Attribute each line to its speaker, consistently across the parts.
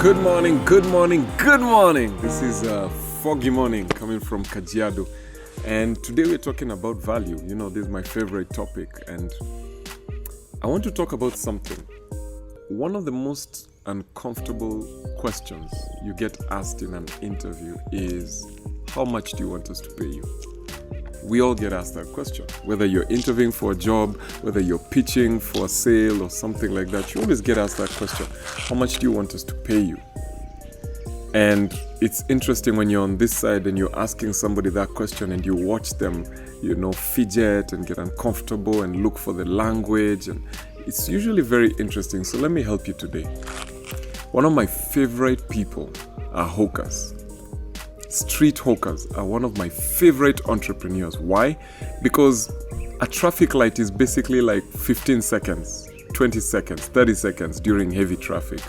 Speaker 1: Good morning, good morning, good morning. This is a foggy morning coming from Kajiado. And today we're talking about value. You know, this is my favorite topic. And I want to talk about something. One of the most uncomfortable questions you get asked in an interview is, how much do you want us to pay you? We all get asked that question. Whether you're interviewing for a job, whether you're pitching for a sale or something like that, you always get asked that question. How much do you want us to pay you? And it's interesting when you're on this side and you're asking somebody that question and you watch them, fidget and get uncomfortable and look for the language. And it's usually very interesting. So let me help you today. One of my favorite people are hawkers. Street hawkers are one of my favorite entrepreneurs. Why? Because a traffic light is basically like 15 seconds, 20 seconds, 30 seconds during heavy traffic.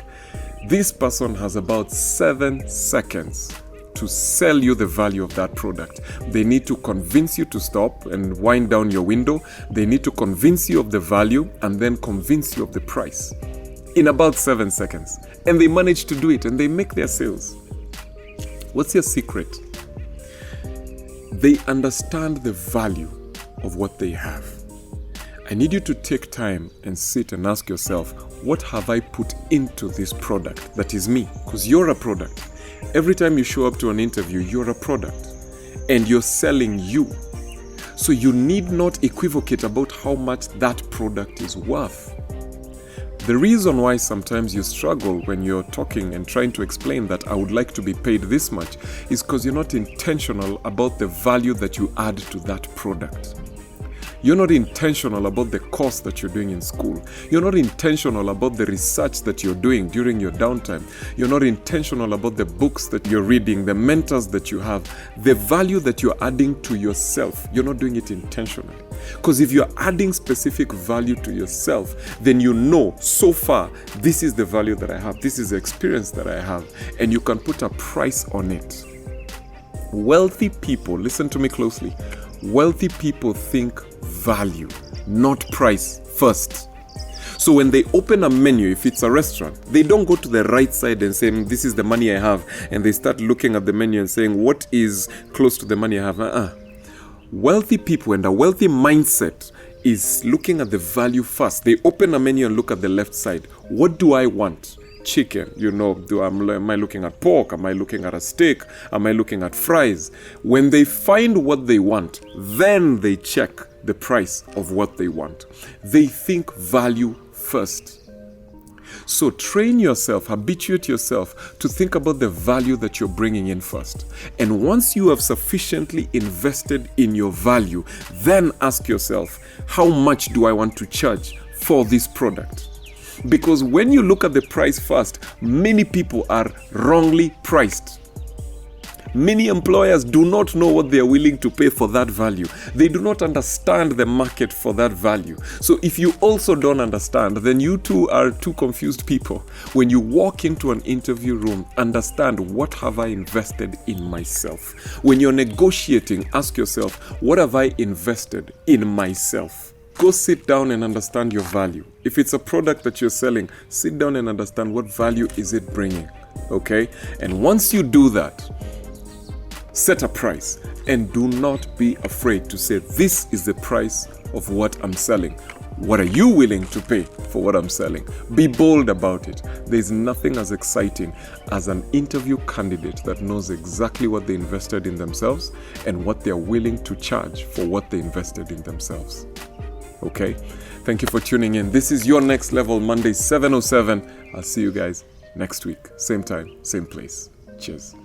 Speaker 1: This person has about 7 seconds to sell you the value of that product. They need to convince you to stop and wind down your window. They need to convince you of the value and then convince you of the price in about 7 seconds. And they manage to do it and they make their sales. What's your secret? They understand the value of what they have. I need you to take time and sit and ask yourself, what have I put into this product that is me? Because you're a product. Every time you show up to an interview, you're a product and you're selling you. So you need not equivocate about how much that product is worth. The reason why sometimes you struggle when you're talking and trying to explain that I would like to be paid this much is because you're not intentional about the value that you add to that product. You're not intentional about the course that you're doing in school. You're not intentional about the research that you're doing during your downtime. You're not intentional about the books that you're reading, the mentors that you have, the value that you're adding to yourself. You're not doing it intentionally. Because if you're adding specific value to yourself, then you know so far, this is the value that I have. This is the experience that I have. And you can put a price on it. Wealthy people, listen to me closely. Wealthy people think value, not price first. So when they open a menu, if it's a restaurant, they don't go to the right side and say, this is the money I have. And they start looking at the menu and saying, what is close to the money I have? Wealthy people and a wealthy mindset is looking at the value first. They open a menu and look at the left side. What do I want? Chicken, am I looking at pork? Am I looking at a steak? Am I looking at fries? When they find what they want, then they check the price of what they want. They think value first. So train yourself, habituate yourself to think about the value that you're bringing in first. And once you have sufficiently invested in your value, then ask yourself, how much do I want to charge for this product? Because when you look at the price first, many people are wrongly priced. Many employers do not know what they are willing to pay for that value. They do not understand the market for that value. So if you also don't understand, then you too are two confused people. When you walk into an interview room, understand, what have I invested in myself? When you're negotiating, ask yourself, what have I invested in myself? Go sit down and understand your value. If it's a product that you're selling, sit down and understand what value is it bringing, okay? And once you do that, set a price and do not be afraid to say, this is the price of what I'm selling. What are you willing to pay for what I'm selling? Be bold about it. There's nothing as exciting as an interview candidate that knows exactly what they invested in themselves and what they're willing to charge for what they invested in themselves. Okay, thank you for tuning in. This is Your Next Level, Monday, 7:07. I'll see you guys next week. Same time, same place. Cheers.